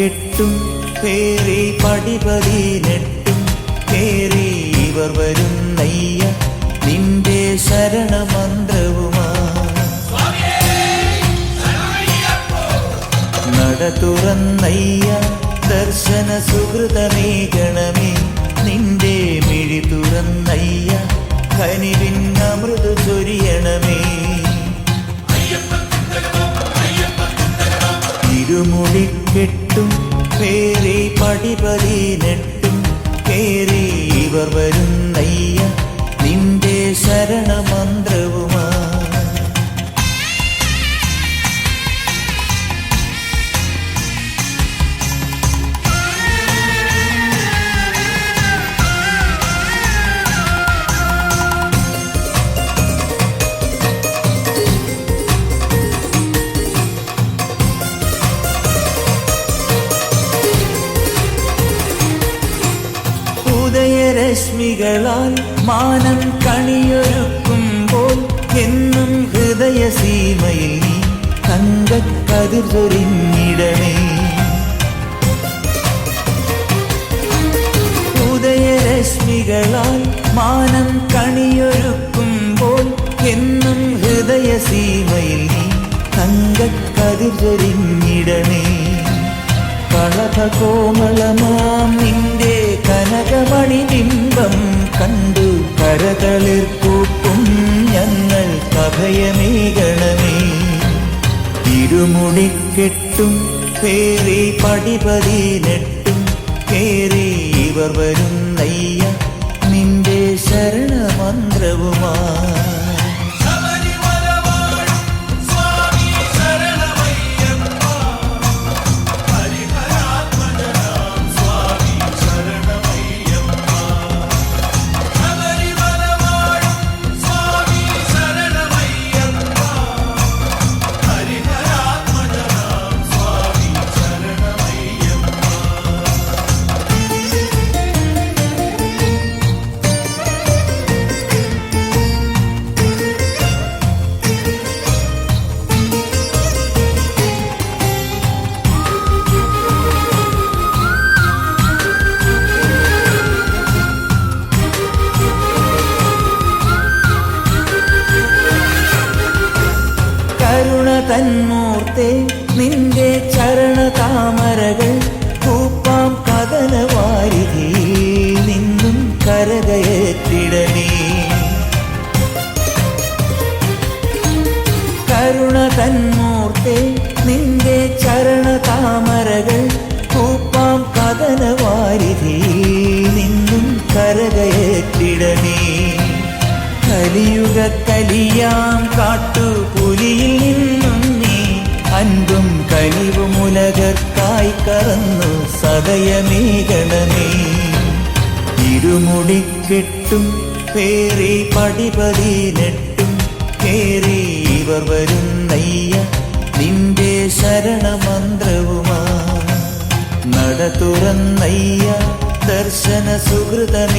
ഇരുമുടിക്കെട്ടും പേറി പടിപതിനെട്ടും കേറി ഇവർ വരുന്നയ്യ നിന്റെ ശരണമന്ത്രവുമാ. നട തുറന്നയ്യ ദർശന സുഹൃതമേകണമേ നിന്റെ മിഴി തുറന്നയ്യ കനിവിൻ അമൃത ചൊരിയണമേ. ഇരുമുടിക്കെട്ടും പേറി പടിപതിനെട്ടും കേറി ഇവർ വരുന്നയ്യ നിന്റെ ശരണമന്ത്രവുമാ. ഉദയരശ്മികളാൽ മാനം കണിയൊരുക്കുമ്പോൾ എന്നും ഹൃദയസീമയിൽ നീ തങ്കക്കതിർ ചൊരിഞ്ഞിടണേ. ഉദയരശ്മികളാൽ മാനം കണിയൊരുക്കുമ്പോൾ എന്നും ഹൃദയസീമയിൽ നീ തങ്കക്കതിർ ചൊരിഞ്ഞിടണേ. കളഭകോമളമാം നിന്റെ കനകമണി ബിംബം കണ്ടു കരതളിർപ്പൂക്കും ഞങ്ങൾ അഭയമേകണമേ. ഇരുമുടിക്കെട്ടും പേറി പടിപതിനെട്ടും കേറി ഇവർ വരുന്നയ്യ നിന്റെ ശരണമന്ത്രവുമാ. തന്മൂർത്തേ നിന്റെ ചരണതാമരകൾ പൂപ്പാം കഥനവാരിധി നിന്നും കരകയറ്റിടണേ. കരുണ തന്മൂർത്തേ നിന്റെ ചരണതാമരകൾ പൂപ്പാം കഥനവാരിധി നിന്നും കരകയറ്റിടണേ. കലിയുഗ കലിയാം കാട്ടുപുലിയിൽ നിന്നും നീ അൻപും കനിവുമുലകർക്കായി കറന്നു സദയമേകണമേ. ഇരുമുടിക്കെട്ടും പേറി പടിപതിനെട്ടും കേറി ഇവർ വരുന്നയ്യ നിന്റെ ശരണമന്ത്രവുമാ. നട തുറന്നയ്യ ദർശന സുഹൃതമേ